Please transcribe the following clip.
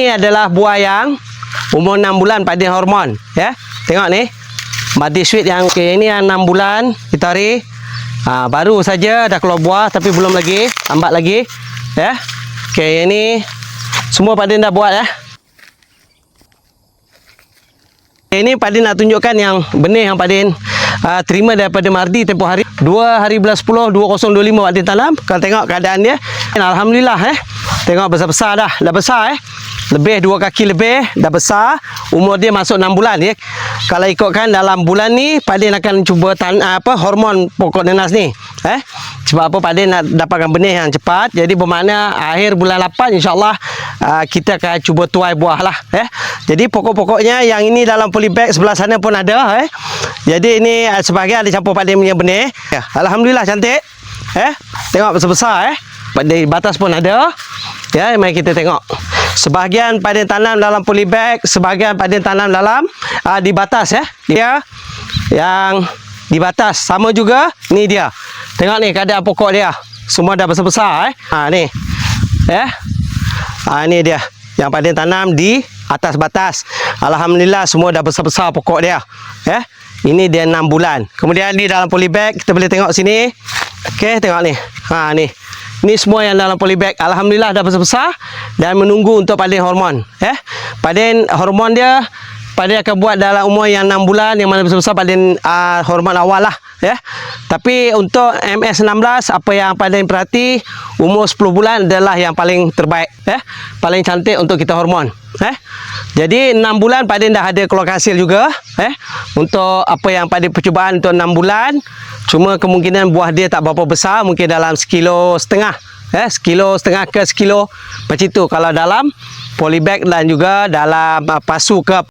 Ini adalah buah yang umur 6 bulan Pak Din hormon, ya. Tengok ni. Madi sweet yang ini yang 6 bulan kita tarik. Baru saja dah keluar buah tapi belum lagi, lambat lagi, ya. Okey, ini semua Pak Din dah buat, ya. Ini Pak Din nak tunjukkan yang benih yang Pak Din terima daripada Mardi tempoh hari 2 hari bulan 10 2025 Pak Din tanam. Kalau tengok keadaan dia, alhamdulillah, tengok besar-besar dah besar, lebih 2 kaki lebih dah besar. Umur dia masuk 6 bulan, ya. Kalau ikutkan dalam bulan ni Pak Din akan cuba hormon pokok nenas ni, sebab apa Pak Din nak dapatkan benih yang cepat. Jadi bermakna akhir bulan 8 insya-Allah kita akan cuba tuai buah lah, Jadi pokok-pokoknya yang ini dalam polybag sebelah sana pun ada, Jadi ini sebahagian ada campur Pak Din punya benih, alhamdulillah cantik, Tengok besar-besar, Di batas pun ada, ya. Mari kita tengok. Sebahagian Pak Din tanam dalam polybag, sebahagian Pak Din tanam dalam di batas, Dia yang di batas sama juga. Ni dia. Tengok ni keadaan pokok dia. Semua dah besar-besar, ni. Ni dia yang Pak Din tanam di atas batas. Alhamdulillah semua dah besar-besar pokok dia, Ini dia 6 bulan. Kemudian di dalam polybag kita boleh tengok sini. Okey, tengok ni. Ni. Ni semua yang dalam polybag alhamdulillah dah besar-besar dan menunggu untuk Pak Din hormon, Pak Din hormon dia Pak Din akan buat dalam umur yang 6 bulan, yang mana besar-besar Pak Din hormon awal lah, Tapi untuk MS16 apa yang Pak Din perhati, umur 10 bulan adalah yang paling terbaik, paling cantik untuk kita hormon, Jadi 6 bulan Pak Din dah ada keluar hasil juga, untuk apa yang Pak Din percubaan untuk 6 bulan. Cuma kemungkinan buah dia tak berapa besar, mungkin dalam 1,5 kilo, 1,5 kilo ke 1 kilo macam itu kalau dalam polybag dan juga dalam pasu ke